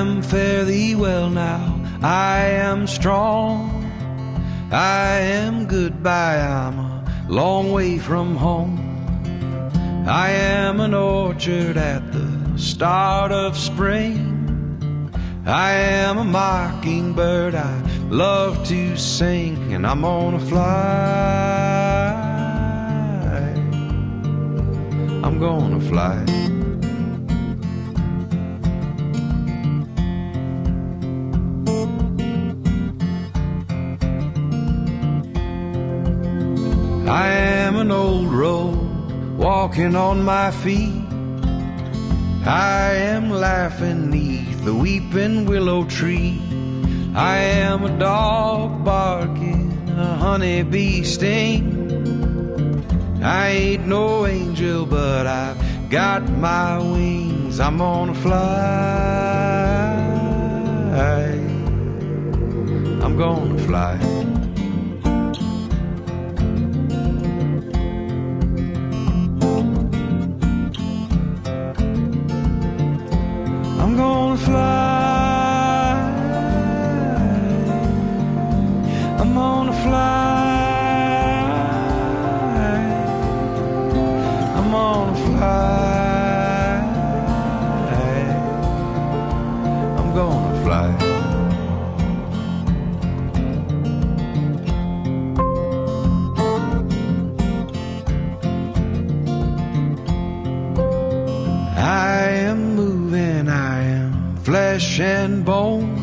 am fare thee well now, I am strong, I am goodbye, I'm a long way from home. I am an orchard at the start of spring, I am a mockingbird I love to sing, and I'm gonna fly, I'm gonna fly. I am an old road walking on my feet, I am laughing neath the weeping willow tree. I am a dog barking, a honeybee sting. I ain't no angel, but I've got my wings. I'm gonna fly, I'm gonna fly. I'm gonna fly, I'm gonna fly, I'm gonna fly, I'm gonna fly. I am moving, I am flesh and bones,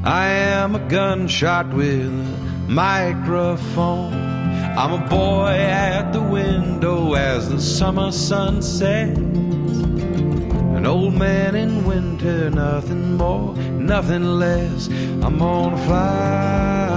I am a gunshot with a microphone. I'm a boy at the window as the summer sun sets, an old man in winter, nothing more, nothing less. I'm gonna fly,